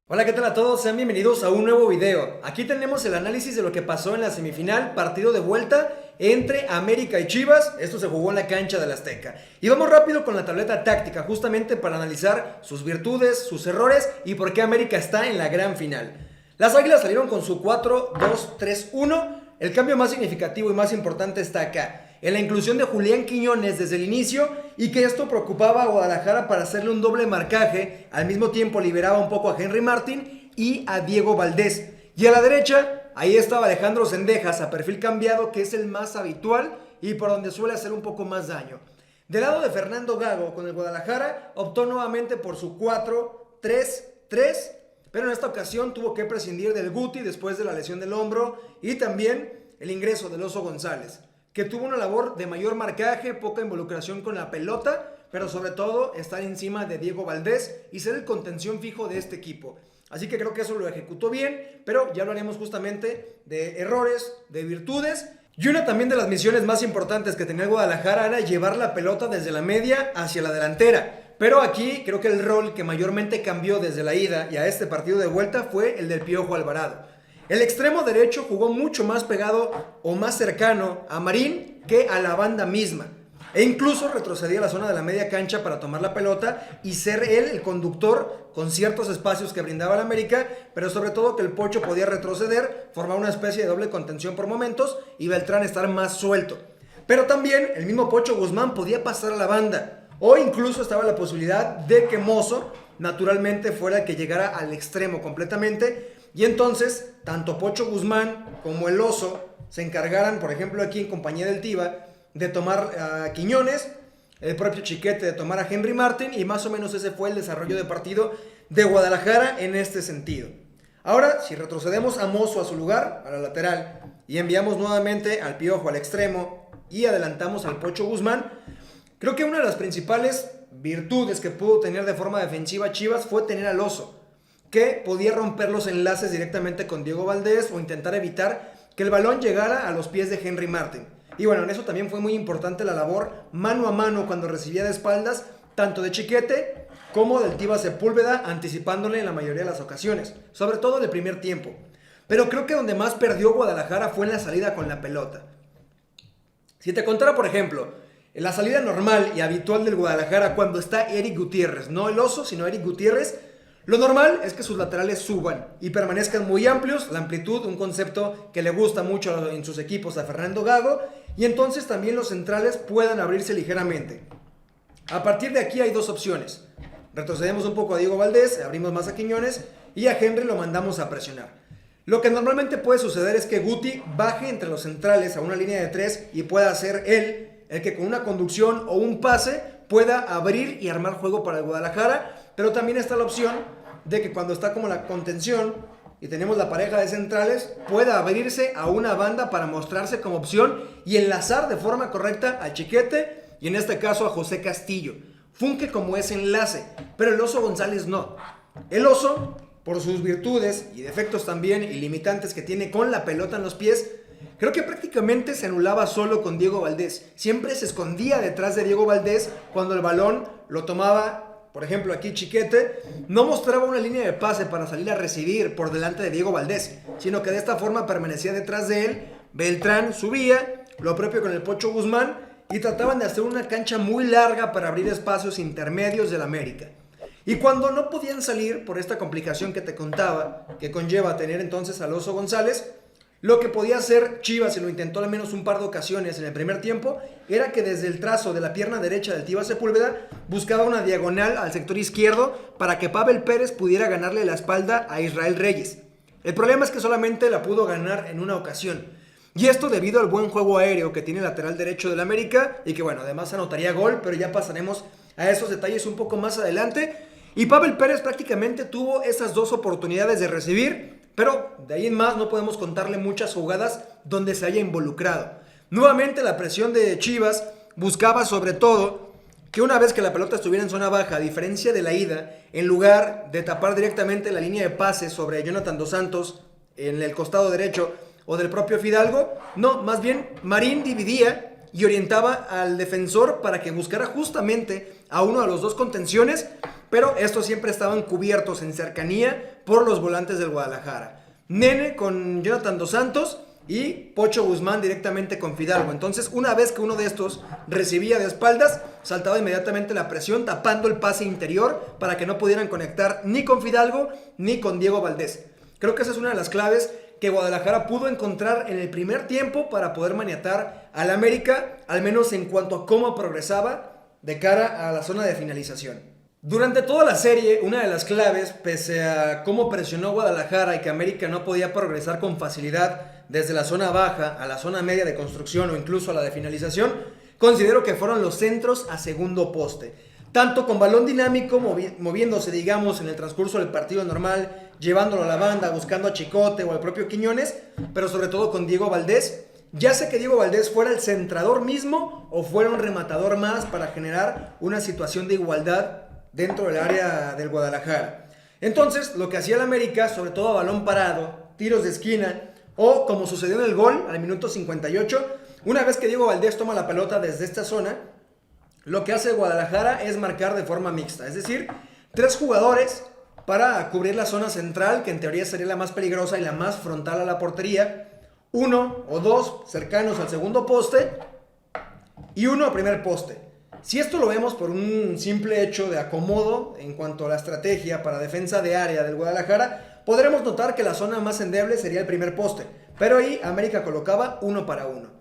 Hola, ¿qué tal a todos? Sean bienvenidos a un nuevo video. Aquí tenemos el análisis de lo que pasó en la semifinal, partido de vuelta entre América y Chivas. Esto se jugó en la cancha del Azteca. Y vamos rápido con la tableta táctica, justamente para analizar sus virtudes, sus errores y por qué América está en la gran final. Las Águilas salieron con su 4-2-3-1. El cambio más significativo y más importante está acá, en la inclusión de Julián Quiñones desde el inicio, y que esto preocupaba a Guadalajara para hacerle un doble marcaje. Al mismo tiempo liberaba un poco a Henry Martin y a Diego Valdés. Y a la derecha, ahí estaba Alejandro Zendejas a perfil cambiado, que es el más habitual y por donde suele hacer un poco más daño. Del lado de Fernando Gago, con el Guadalajara, optó nuevamente por su 4-3-3, pero en esta ocasión tuvo que prescindir del Guti después de la lesión del hombro y también el ingreso del Oso González, que tuvo una labor de mayor marcaje, poca involucración con la pelota, pero sobre todo estar encima de Diego Valdés y ser el contención fijo de este equipo. Así que creo que eso lo ejecutó bien, pero ya hablaremos justamente de errores, de virtudes. Y una también de las misiones más importantes que tenía el Guadalajara era llevar la pelota desde la media hacia la delantera. Pero aquí creo que el rol que mayormente cambió desde la ida y a este partido de vuelta fue el del Piojo Alvarado. El extremo derecho jugó mucho más pegado o más cercano a Marín que a la banda misma, e incluso retrocedía a la zona de la media cancha para tomar la pelota y ser él el conductor con ciertos espacios que brindaba el América, pero sobre todo que el Pocho podía retroceder, formar una especie de doble contención por momentos y Beltrán estar más suelto. Pero también el mismo Pocho Guzmán podía pasar a la banda, o incluso estaba la posibilidad de que Mozo naturalmente fuera el que llegara al extremo completamente. Y entonces, tanto Pocho Guzmán como el Oso se encargaran, por ejemplo aquí en compañía del Tiva, de tomar a Quiñones, el propio Chiquete de tomar a Henry Martin, y más o menos ese fue el desarrollo de partido de Guadalajara en este sentido. Ahora, si retrocedemos a Mozo a su lugar, a la lateral, y enviamos nuevamente al Piojo al extremo y adelantamos al Pocho Guzmán, creo que una de las principales virtudes que pudo tener de forma defensiva Chivas fue tener al Oso, que podía romper los enlaces directamente con Diego Valdés o intentar evitar que el balón llegara a los pies de Henry Martin. Y bueno, en eso también fue muy importante la labor mano a mano cuando recibía de espaldas, tanto de Chiquete como del Tiva Sepúlveda, anticipándole en la mayoría de las ocasiones, sobre todo en el primer tiempo. Pero creo que donde más perdió Guadalajara fue en la salida con la pelota. Si te contara, por ejemplo, en la salida normal y habitual del Guadalajara cuando está Eric Gutiérrez, no el Oso, sino Eric Gutiérrez, lo normal es que sus laterales suban y permanezcan muy amplios, la amplitud, un concepto que le gusta mucho en sus equipos a Fernando Gago, y entonces también los centrales puedan abrirse ligeramente. A partir de aquí hay dos opciones. Retrocedemos un poco a Diego Valdés, abrimos más a Quiñones y a Henry lo mandamos a presionar. Lo que normalmente puede suceder es que Guti baje entre los centrales a una línea de 3 y pueda ser él el que con una conducción o un pase pueda abrir y armar juego para el Guadalajara, pero también está la opción de que cuando está como la contención y tenemos la pareja de centrales, pueda abrirse a una banda para mostrarse como opción y enlazar de forma correcta a Chiquete y en este caso a José Castillo. Funge como ese enlace, pero el Oso González no. El Oso, por sus virtudes y defectos también y limitantes que tiene con la pelota en los pies, creo que prácticamente se anulaba solo con Diego Valdés. Siempre se escondía detrás de Diego Valdés cuando el balón lo tomaba. Por ejemplo, aquí Chiquete no mostraba una línea de pase para salir a recibir por delante de Diego Valdés, sino que de esta forma permanecía detrás de él. Beltrán subía, lo propio con el Pocho Guzmán, y trataban de hacer una cancha muy larga para abrir espacios intermedios del América. Y cuando no podían salir por esta complicación que te contaba, que conlleva tener entonces al Oso González, lo que podía hacer Chivas, y lo intentó al menos un par de ocasiones en el primer tiempo, era que desde el trazo de la pierna derecha del Tiva Sepúlveda buscaba una diagonal al sector izquierdo para que Pavel Pérez pudiera ganarle la espalda a Israel Reyes. El problema es que solamente la pudo ganar en una ocasión, y esto debido al buen juego aéreo que tiene el lateral derecho del América, y que bueno, además anotaría gol, pero ya pasaremos a esos detalles un poco más adelante. Y Pavel Pérez prácticamente tuvo esas dos oportunidades de recibir, pero de ahí en más no podemos contarle muchas jugadas donde se haya involucrado. Nuevamente la presión de Chivas buscaba sobre todo que una vez que la pelota estuviera en zona baja, a diferencia de la ida, en lugar de tapar directamente la línea de pase sobre Jonathan Dos Santos en el costado derecho o del propio Fidalgo, no, más bien Marín dividía y orientaba al defensor para que buscara justamente a uno de los dos contenciones pero estos siempre estaban cubiertos en cercanía por los volantes del Guadalajara. Nene con Jonathan Dos Santos y Pocho Guzmán directamente con Fidalgo. Entonces, una vez que uno de estos recibía de espaldas, saltaba inmediatamente la presión, tapando el pase interior para que no pudieran conectar ni con Fidalgo ni con Diego Valdés. Creo que esa es una de las claves que Guadalajara pudo encontrar en el primer tiempo para poder maniatar al América, al menos en cuanto a cómo progresaba de cara a la zona de finalización. Durante toda la serie, una de las claves, pese a cómo presionó Guadalajara y que América no podía progresar con facilidad desde la zona baja a la zona media de construcción o incluso a la de finalización, considero que fueron los centros a segundo poste. Tanto con balón dinámico, moviéndose, digamos, en el transcurso del partido normal, llevándolo a la banda, buscando a Chicote o al propio Quiñones, pero sobre todo con Diego Valdés. Ya sé que Diego Valdés fuera el centrador mismo o fuera un rematador más para generar una situación de igualdad dentro del área del Guadalajara. Entonces, lo que hacía el América, sobre todo a balón parado, tiros de esquina, o como sucedió en el gol al minuto 58, una vez que Diego Valdés toma la pelota desde esta zona, lo que hace Guadalajara es marcar de forma mixta, es decir, 3 jugadores para cubrir la zona central, que en teoría sería la más peligrosa y la más frontal a la portería, 1 o 2 cercanos al segundo poste y 1 al primer poste. Si esto lo vemos por un simple hecho de acomodo en cuanto a la estrategia para defensa de área del Guadalajara, podremos notar que la zona más endeble sería el primer poste, pero ahí América colocaba 1 para 1.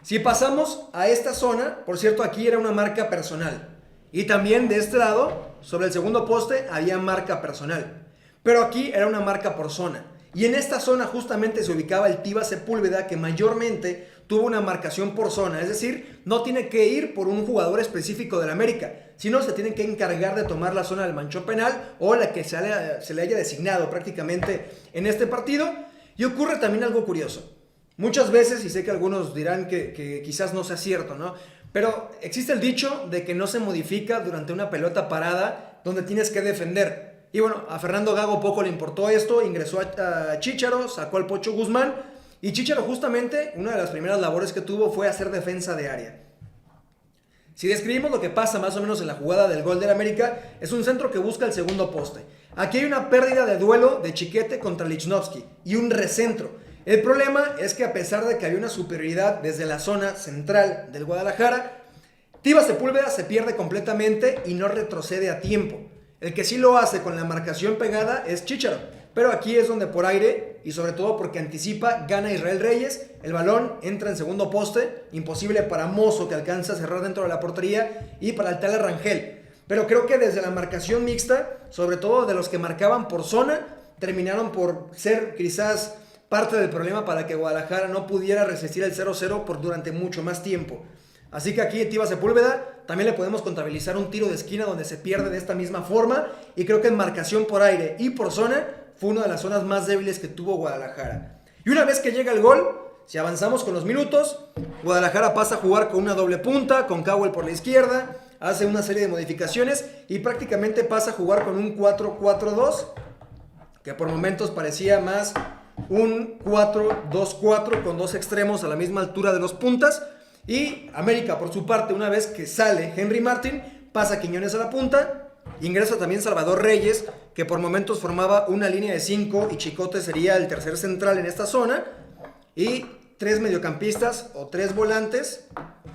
Si pasamos a esta zona, por cierto, aquí era una marca personal, y también de este lado, sobre el segundo poste, había marca personal, pero aquí era una marca por zona, y en esta zona justamente se ubicaba el Tiva Sepúlveda, que mayormente tuvo una marcación por zona, es decir, no tiene que ir por un jugador específico del América, sino se tienen que encargar de tomar la zona del manchón penal o la que se le haya designado prácticamente en este partido. Y ocurre también algo curioso. Muchas veces, y sé que algunos dirán que quizás no sea cierto, ¿no? Pero existe el dicho de que no se modifica durante una pelota parada donde tienes que defender. Y bueno, a Fernando Gago poco le importó esto, ingresó a Chícharo, sacó al Pocho Guzmán, y Chícharo justamente, una de las primeras labores que tuvo fue hacer defensa de área. Si describimos lo que pasa más o menos en la jugada del gol del América, es un centro que busca el segundo poste. Aquí hay una pérdida de duelo de Chiquete contra Lichnowsky y un recentro. El problema es que a pesar de que había una superioridad desde la zona central del Guadalajara, Tiva Sepúlveda se pierde completamente y no retrocede a tiempo. El que sí lo hace con la marcación pegada es Chícharo, pero aquí es donde por aire y sobre todo porque anticipa, gana Israel Reyes, el balón entra en segundo poste, imposible para Mozo que alcanza a cerrar dentro de la portería y para el Tala Rangel. Pero creo que desde la marcación mixta, sobre todo de los que marcaban por zona, terminaron por ser quizás parte del problema para que Guadalajara no pudiera resistir el 0-0 por durante mucho más tiempo. Así que aquí en Tiva Sepúlveda también le podemos contabilizar un tiro de esquina donde se pierde de esta misma forma, y creo que en marcación por aire y por zona fue una de las zonas más débiles que tuvo Guadalajara. Y una vez que llega el gol, si avanzamos con los minutos, Guadalajara pasa a jugar con una doble punta, con Cowell por la izquierda, hace una serie de modificaciones y prácticamente pasa a jugar con un 4-4-2, que por momentos parecía más un 4-2-4 con 2 extremos a la misma altura de los puntas. Y América, por su parte, una vez que sale Henry Martin, pasa Quiñones a la punta, ingresa también Salvador Reyes, que por momentos formaba una línea de 5 y Chicote sería el tercer central en esta zona, y 3 mediocampistas o 3 volantes,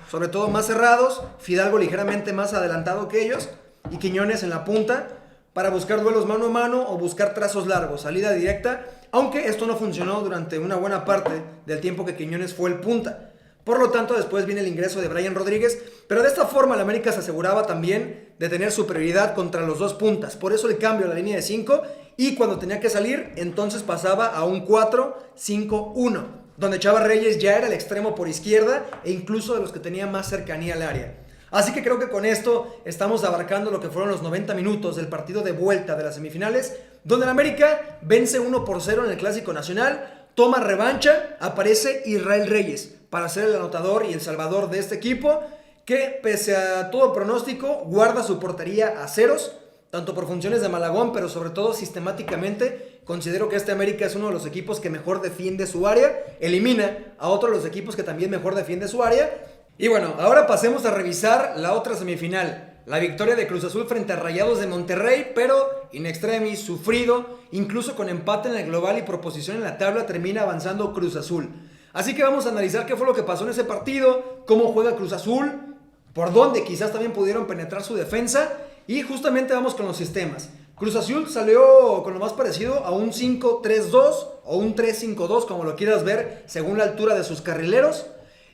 sobre todo más cerrados, Fidalgo ligeramente más adelantado que ellos y Quiñones en la punta para buscar duelos mano a mano o buscar trazos largos, salida directa, aunque esto no funcionó durante una buena parte del tiempo que Quiñones fue el punta. Por lo tanto, después viene el ingreso de Brian Rodríguez, pero de esta forma el América se aseguraba también de tener superioridad contra los 2 puntas. Por eso el cambio a la línea de 5, y cuando tenía que salir, entonces pasaba a un 4-5-1, donde Chava Reyes ya era el extremo por izquierda e incluso de los que tenía más cercanía al área. Así que creo que con esto estamos abarcando lo que fueron los 90 minutos del partido de vuelta de las semifinales, donde el América vence 1-0 en el Clásico Nacional, toma revancha, aparece Israel Reyes para ser el anotador y el salvador de este equipo, que pese a todo pronóstico guarda su portería a ceros, tanto por funciones de Malagón, pero sobre todo sistemáticamente. Considero que este América es uno de los equipos que mejor defiende su área, elimina a otro de los equipos que también mejor defiende su área. Y bueno, ahora pasemos a revisar la otra semifinal, la victoria de Cruz Azul frente a Rayados de Monterrey, pero in extremis, sufrido, incluso con empate en el global y proposición en la tabla, termina avanzando Cruz Azul. Así que vamos a analizar qué fue lo que pasó en ese partido, cómo juega Cruz Azul, por dónde quizás también pudieron penetrar su defensa, y justamente vamos con los sistemas. Cruz Azul salió con lo más parecido a un 5-3-2 o un 3-5-2, como lo quieras ver, según la altura de sus carrileros.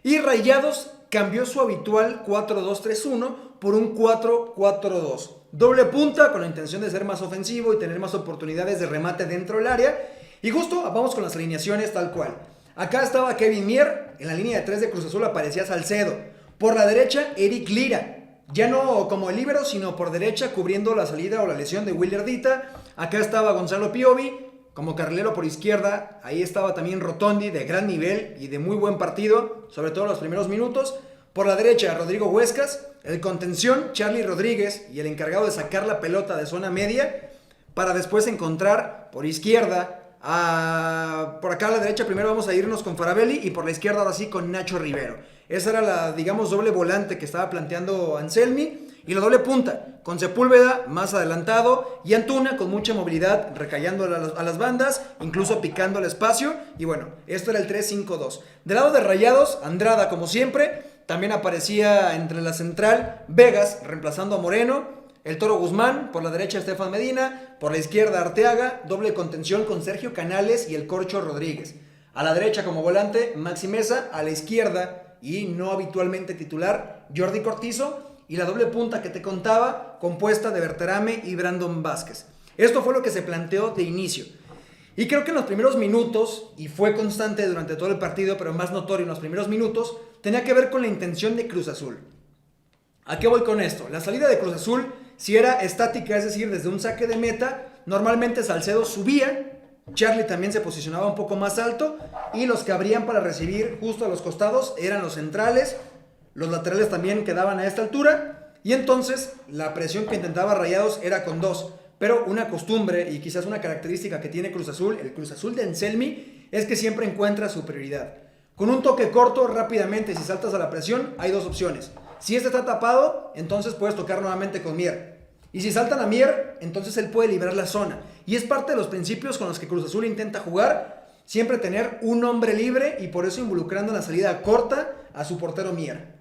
Y Rayados cambió su habitual 4-2-3-1 por un 4-4-2. Doble punta con la intención de ser más ofensivo y tener más oportunidades de remate dentro del área. Y justo vamos con las alineaciones tal cual. Acá estaba Kevin Mier, en la línea de 3 de Cruz Azul aparecía Salcedo. Por la derecha, Eric Lira. Ya no como el líbero, sino por derecha, cubriendo la salida o la lesión de Willy Ardita. Acá estaba Gonzalo Piovi, como carrilero por izquierda. Ahí estaba también Rotondi, de gran nivel y de muy buen partido, sobre todo en los primeros minutos. Por la derecha, Rodrigo Huescas, el contención, Charlie Rodríguez, y el encargado de sacar la pelota de zona media, para después encontrar por izquierda, por acá a la derecha primero vamos a irnos con Faravelli, y por la izquierda ahora sí con Nacho Rivero. Esa era la, digamos, doble volante que estaba planteando Anselmi. Y la doble punta, con Sepúlveda más adelantado y Antuna con mucha movilidad, recayendo a las bandas, incluso picando el espacio. Y bueno, esto era el 3-5-2. Del lado de Rayados, Andrada como siempre. También aparecía entre la central Vegas, reemplazando a Moreno. El Toro Guzmán, por la derecha Estefan Medina, por la izquierda Arteaga, doble contención con Sergio Canales y el Corcho Rodríguez. A la derecha como volante Maxi Meza, a la izquierda y no habitualmente titular Jordi Cortizo, y la doble punta que te contaba, compuesta de Berterame y Brandon Vázquez. Esto fue lo que se planteó de inicio. Y creo que en los primeros minutos, y fue constante durante todo el partido, pero más notorio en los primeros minutos, tenía que ver con la intención de Cruz Azul. ¿A qué voy con esto? La salida de Cruz Azul, si era estática, es decir, desde un saque de meta, normalmente Salcedo subía, Charlie también se posicionaba un poco más alto, y los que abrían para recibir justo a los costados eran los centrales. Los laterales también quedaban a esta altura, y entonces la presión que intentaba Rayados era con dos. Pero una costumbre y quizás una característica que tiene Cruz Azul, el Cruz Azul de Anselmi, es que siempre encuentra superioridad. Con un toque corto, rápidamente, si saltas a la presión, hay dos opciones. Si este está tapado, entonces puedes tocar nuevamente con Mier. Y si saltan a Mier, entonces él puede liberar la zona. Y es parte de los principios con los que Cruz Azul intenta jugar, siempre tener un hombre libre, y por eso involucrando en la salida corta a su portero Mier.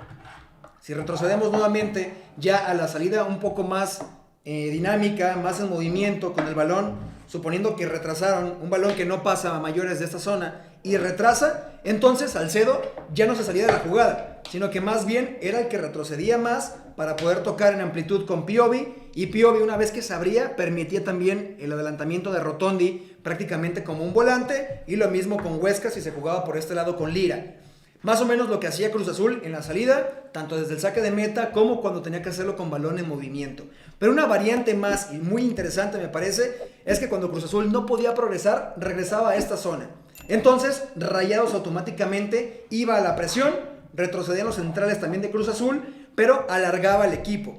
Si retrocedemos nuevamente ya a la salida un poco más dinámica, más en movimiento con el balón, suponiendo que retrasaron un balón que no pasa a mayores de esta zona y retrasa, entonces Salcedo ya no se salía de la jugada, sino que más bien era el que retrocedía más para poder tocar en amplitud con Piovi, y Piovi, una vez que se abría, permitía también el adelantamiento de Rotondi prácticamente como un volante, y lo mismo con Huescas si se jugaba por este lado con Lira. Más o menos lo que hacía Cruz Azul en la salida, tanto desde el saque de meta como cuando tenía que hacerlo con balón en movimiento. Pero una variante más y muy interesante me parece es que cuando Cruz Azul no podía progresar, regresaba a esta zona. Entonces Rayados automáticamente iba a la presión, retrocedían los centrales también de Cruz Azul, pero alargaba el equipo.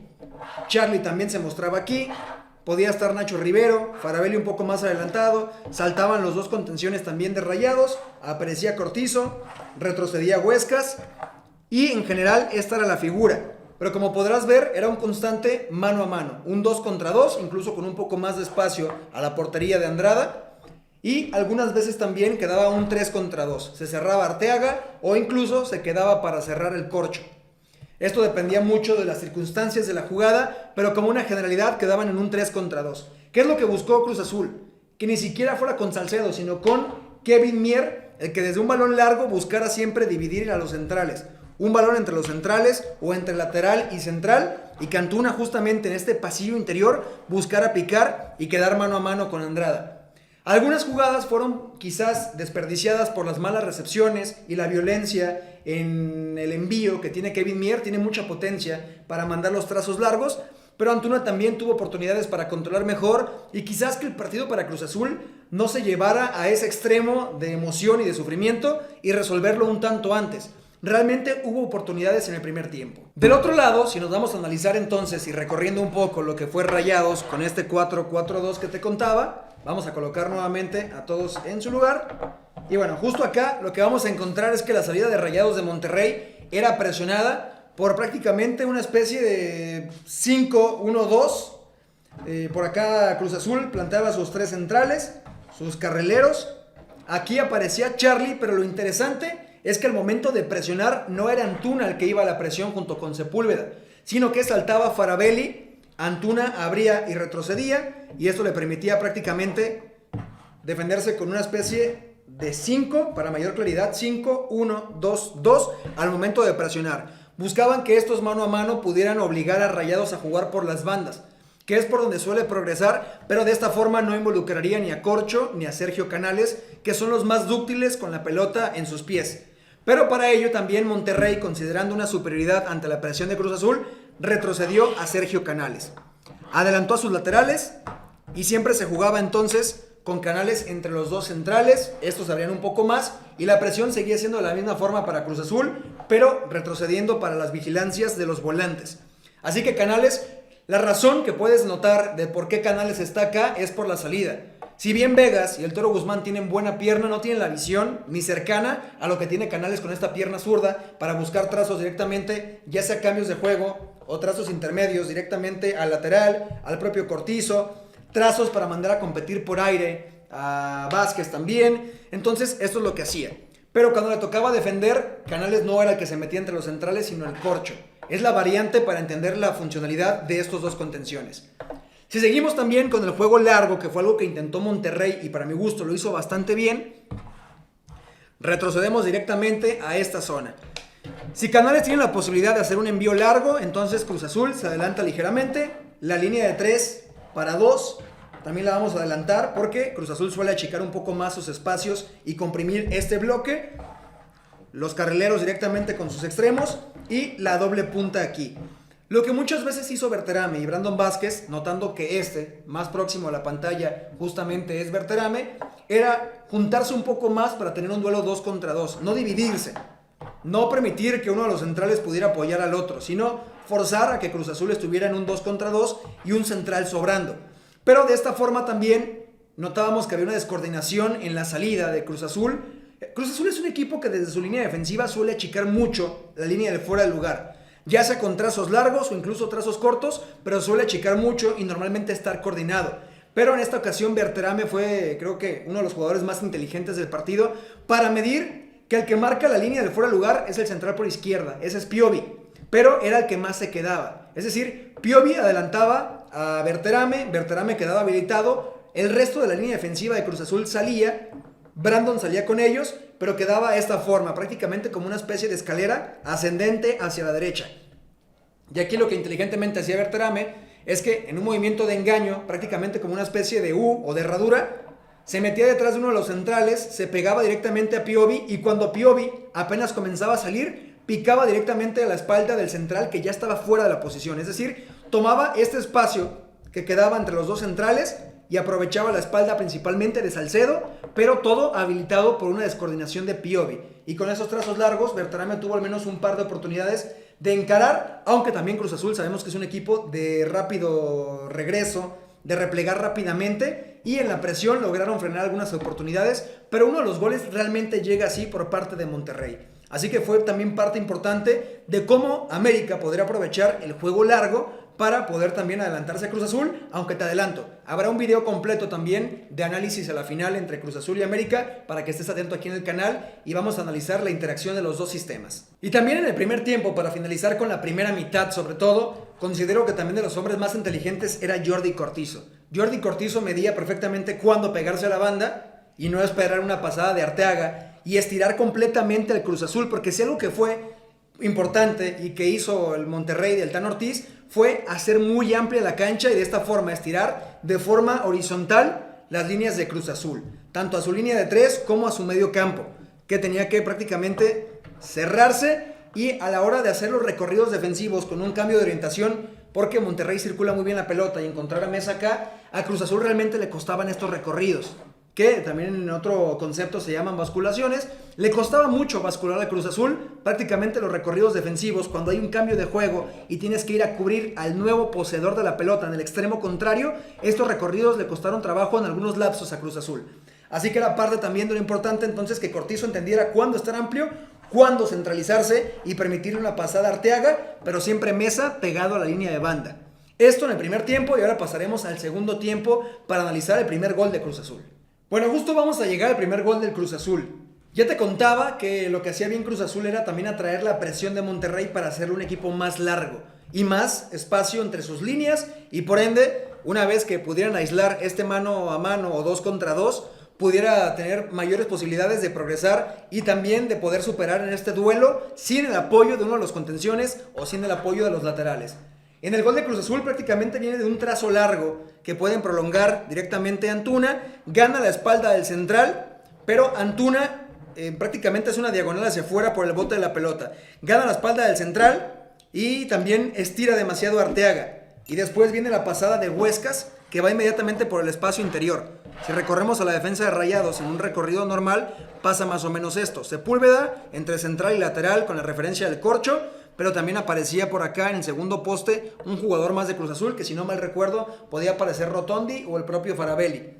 Charlie también se mostraba aquí. Podía estar Nacho Rivero, Faravelli un poco más adelantado, saltaban los dos contenciones también de Rayados, aparecía Cortizo, retrocedía Huescas, y en general esta era la figura. Pero como podrás ver, era un constante mano a mano, un 2 contra 2, incluso con un poco más de espacio a la portería de Andrada, y algunas veces también quedaba un 3 contra 2, se cerraba Arteaga o incluso se quedaba para cerrar el Corcho. Esto dependía mucho de las circunstancias de la jugada, pero como una generalidad quedaban en un 3 contra 2. ¿Qué es lo que buscó Cruz Azul? Que ni siquiera fuera con Salcedo, sino con Kevin Mier, el que desde un balón largo buscara siempre dividir a los centrales. Un balón entre los centrales o entre lateral y central, y que Antuna justamente en este pasillo interior buscara picar y quedar mano a mano con Andrada. Algunas jugadas fueron quizás desperdiciadas por las malas recepciones y la violencia en el envío que tiene Kevin Mier. Tiene mucha potencia para mandar los trazos largos, pero Antuna también tuvo oportunidades para controlar mejor, y quizás que el partido para Cruz Azul no se llevara a ese extremo de emoción y de sufrimiento y resolverlo un tanto antes. Realmente hubo oportunidades en el primer tiempo. Del otro lado, si nos vamos a analizar entonces y recorriendo un poco lo que fue Rayados con este 4-4-2 que te contaba, vamos a colocar nuevamente a todos en su lugar. Y bueno, justo acá lo que vamos a encontrar es que la salida de Rayados de Monterrey era presionada por prácticamente una especie de 5-1-2. Por acá Cruz Azul planteaba sus 3 centrales, sus carrileros. Aquí aparecía Charlie, pero lo interesante es que al momento de presionar no era Antuna el que iba a la presión junto con Sepúlveda, sino que saltaba Faravelli, Antuna abría y retrocedía, y esto le permitía prácticamente defenderse con una especie de 5, para mayor claridad, 5-1-2-2 al momento de presionar. Buscaban que estos mano a mano pudieran obligar a Rayados a jugar por las bandas, que es por donde suele progresar, pero de esta forma no involucraría ni a Corcho ni a Sergio Canales, que son los más dúctiles con la pelota en sus pies. Pero para ello también Monterrey, considerando una superioridad ante la presión de Cruz Azul, retrocedió a Sergio Canales. Adelantó a sus laterales y siempre se jugaba entonces con Canales entre los 2 centrales. Estos abrían un poco más y la presión seguía siendo de la misma forma para Cruz Azul, pero retrocediendo para las vigilancias de los volantes. Así que Canales, la razón que puedes notar de por qué Canales está acá es por la salida. Si bien Vegas y el Toro Guzmán tienen buena pierna, no tienen la visión ni cercana a lo que tiene Canales con esta pierna zurda para buscar trazos directamente, ya sea cambios de juego o trazos intermedios directamente al lateral, al propio Cortizo, trazos para mandar a competir por aire a Vázquez también. Entonces esto es lo que hacía. Pero cuando le tocaba defender, Canales no era el que se metía entre los centrales, sino el Corcho. Es la variante para entender la funcionalidad de estos 2 contenciones. Si seguimos también con el juego largo, que fue algo que intentó Monterrey y para mi gusto lo hizo bastante bien, retrocedemos directamente a esta zona. Si Canales tiene la posibilidad de hacer un envío largo, entonces Cruz Azul se adelanta ligeramente. La línea de 3 para 2 también la vamos a adelantar porque Cruz Azul suele achicar un poco más sus espacios y comprimir este bloque. Los carrileros directamente con sus extremos y la doble punta aquí. Lo que muchas veces hizo Berterame y Brandon Vázquez, notando que más próximo a la pantalla, justamente es Berterame, era juntarse un poco más para tener un duelo 2 contra 2, no dividirse, no permitir que uno de los centrales pudiera apoyar al otro, sino forzar a que Cruz Azul estuviera en un 2 contra 2 y un central sobrando. Pero de esta forma también notábamos que había una descoordinación en la salida de Cruz Azul. Cruz Azul es un equipo que desde su línea defensiva suele achicar mucho la línea de fuera del lugar, ya sea con trazos largos o incluso trazos cortos, pero suele achicar mucho y normalmente estar coordinado. Pero en esta ocasión Berterame fue, creo que, uno de los jugadores más inteligentes del partido para medir que el que marca la línea de fuera del lugar es el central por izquierda, ese es Piovi, pero era el que más se quedaba. Es decir, Piovi adelantaba a Berterame, Berterame quedaba habilitado, el resto de la línea defensiva de Cruz Azul salía, Brandon salía con ellos, pero quedaba de esta forma, prácticamente como una especie de escalera ascendente hacia la derecha. Y aquí lo que inteligentemente hacía Berterame es que en un movimiento de engaño, prácticamente como una especie de U o de herradura, se metía detrás de uno de los centrales, se pegaba directamente a Piovi y cuando Piovi apenas comenzaba a salir, picaba directamente a la espalda del central que ya estaba fuera de la posición. Es decir, tomaba este espacio que quedaba entre los 2 centrales y aprovechaba la espalda principalmente de Salcedo, pero todo habilitado por una descoordinación de Piovi. Y con esos trazos largos, Berterame tuvo al menos un par de oportunidades de encarar, aunque también Cruz Azul sabemos que es un equipo de rápido regreso, de replegar rápidamente, y en la presión lograron frenar algunas oportunidades, pero uno de los goles realmente llega así por parte de Monterrey. Así que fue también parte importante de cómo América podría aprovechar el juego largo para poder también adelantarse a Cruz Azul, aunque te adelanto, habrá un video completo también de análisis a la final entre Cruz Azul y América para que estés atento aquí en el canal y vamos a analizar la interacción de los 2 sistemas. Y también en el primer tiempo, para finalizar con la primera mitad sobre todo, considero que también de los hombres más inteligentes era Jordi Cortizo. Jordi Cortizo medía perfectamente cuándo pegarse a la banda y no esperar una pasada de Arteaga y estirar completamente al Cruz Azul, porque si algo que fue importante y que hizo el Monterrey del Tan Ortiz fue hacer muy amplia la cancha y de esta forma estirar de forma horizontal las líneas de Cruz Azul, tanto a su línea de 3 como a su medio campo, que tenía que prácticamente cerrarse, y a la hora de hacer los recorridos defensivos con un cambio de orientación, porque Monterrey circula muy bien la pelota y encontrar a Mesa acá, a Cruz Azul realmente le costaban estos recorridos, que también en otro concepto se llaman basculaciones. Le costaba mucho bascular a Cruz Azul, prácticamente los recorridos defensivos, cuando hay un cambio de juego y tienes que ir a cubrir al nuevo poseedor de la pelota en el extremo contrario, estos recorridos le costaron trabajo en algunos lapsos a Cruz Azul. Así que era parte también de lo importante entonces que Cortizo entendiera cuándo estar amplio, cuándo centralizarse y permitirle una pasada a Arteaga, pero siempre Meza pegado a la línea de banda. Esto en el primer tiempo y ahora pasaremos al segundo tiempo para analizar el primer gol de Cruz Azul. Bueno, justo vamos a llegar al primer gol del Cruz Azul. Ya te contaba que lo que hacía bien Cruz Azul era también atraer la presión de Monterrey para hacerle un equipo más largo y más espacio entre sus líneas y por ende, una vez que pudieran aislar este mano a mano o 2 contra 2, pudiera tener mayores posibilidades de progresar y también de poder superar en este duelo sin el apoyo de uno de los contenciones o sin el apoyo de los laterales. En el gol de Cruz Azul prácticamente viene de un trazo largo que pueden prolongar directamente a Antuna, gana la espalda del central, pero Antuna prácticamente hace una diagonal hacia afuera por el bote de la pelota, gana la espalda del central y también estira demasiado a Arteaga y después viene la pasada de Huescas que va inmediatamente por el espacio interior. Si recorremos a la defensa de Rayados en un recorrido normal, pasa más o menos esto. Sepúlveda entre central y lateral con la referencia del corcho, pero también aparecía por acá en el segundo poste un jugador más de Cruz Azul, que si no mal recuerdo podía aparecer Rotondi o el propio Faravelli.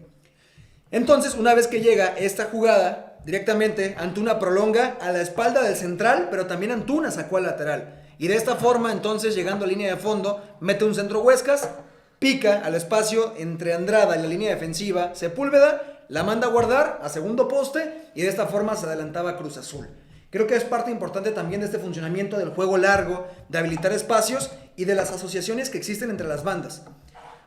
Entonces, una vez que llega esta jugada, directamente Antuna prolonga a la espalda del central, pero también Antuna sacó al lateral. Y de esta forma, entonces, llegando a línea de fondo, mete un centro Huescas, pica al espacio entre Andrada y la línea defensiva Sepúlveda, la manda a guardar a segundo poste y de esta forma se adelantaba Cruz Azul. Creo que es parte importante también de este funcionamiento del juego largo, de habilitar espacios y de las asociaciones que existen entre las bandas.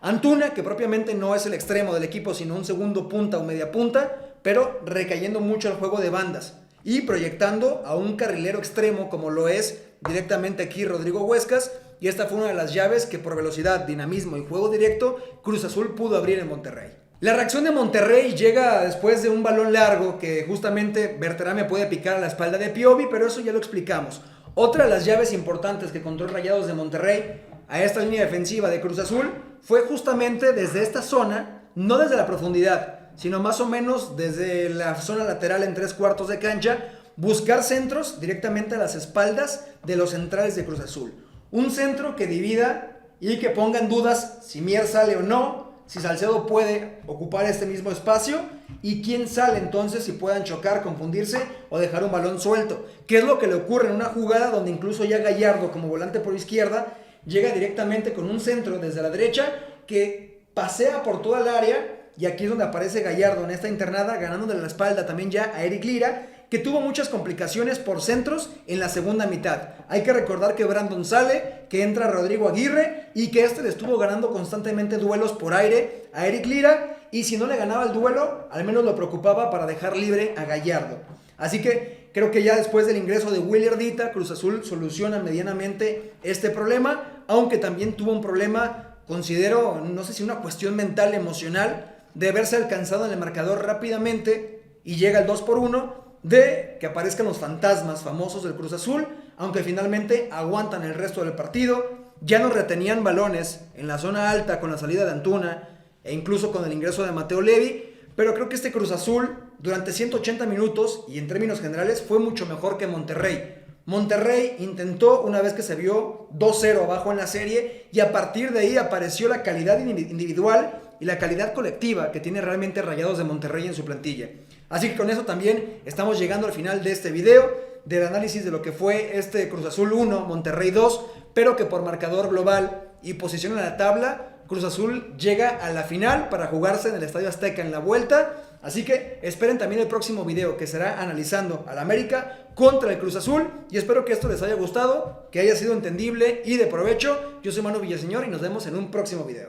Antuna, que propiamente no es el extremo del equipo, sino un segundo punta o media punta, pero recayendo mucho al juego de bandas y proyectando a un carrilero extremo como lo es directamente aquí Rodrigo Huescas, y esta fue una de las llaves que por velocidad, dinamismo y juego directo Cruz Azul pudo abrir en Monterrey. La reacción de Monterrey llega después de un balón largo que justamente Berterame puede picar a la espalda de Piovi, pero eso ya lo explicamos. Otra de las llaves importantes que encontró Rayados de Monterrey a esta línea defensiva de Cruz Azul fue justamente desde esta zona, no desde la profundidad, sino más o menos desde la zona lateral en 3/4 de cancha, buscar centros directamente a las espaldas de los centrales de Cruz Azul. Un centro que divida y que ponga en dudas si Mier sale o no, si Salcedo puede ocupar este mismo espacio y quién sale entonces, si puedan chocar, confundirse o dejar un balón suelto. ¿Qué es lo que le ocurre en una jugada donde incluso ya Gallardo como volante por izquierda llega directamente con un centro desde la derecha que pasea por toda el área y aquí es donde aparece Gallardo en esta internada ganándole la espalda también ya a Eric Lira, que tuvo muchas complicaciones por centros en la segunda mitad. Hay que recordar que Brandon sale, que entra Rodrigo Aguirre y que le estuvo ganando constantemente duelos por aire a Eric Lira y si no le ganaba el duelo, al menos lo preocupaba para dejar libre a Gallardo. Así que creo que ya después del ingreso de Willy Ardita, Cruz Azul soluciona medianamente este problema, aunque también tuvo un problema, considero, no sé si una cuestión mental, emocional, de verse alcanzado en el marcador rápidamente y llega el 2-1, de que aparezcan los fantasmas famosos del Cruz Azul, aunque finalmente aguantan el resto del partido, ya no retenían balones en la zona alta con la salida de Antuna e incluso con el ingreso de Mateo Levi, pero creo que este Cruz Azul durante 180 minutos y en términos generales fue mucho mejor que Monterrey. Monterrey intentó una vez que se vio 2-0 abajo en la serie y a partir de ahí apareció la calidad individual y la calidad colectiva que tiene realmente Rayados de Monterrey en su plantilla. Así que con eso también estamos llegando al final de este video, del análisis de lo que fue este Cruz Azul 1, Monterrey 2, pero que por marcador global y posición en la tabla, Cruz Azul llega a la final para jugarse en el Estadio Azteca en la vuelta. Así que esperen también el próximo video que será analizando al América contra el Cruz Azul y espero que esto les haya gustado, que haya sido entendible y de provecho. Yo soy Manu Villaseñor y nos vemos en un próximo video.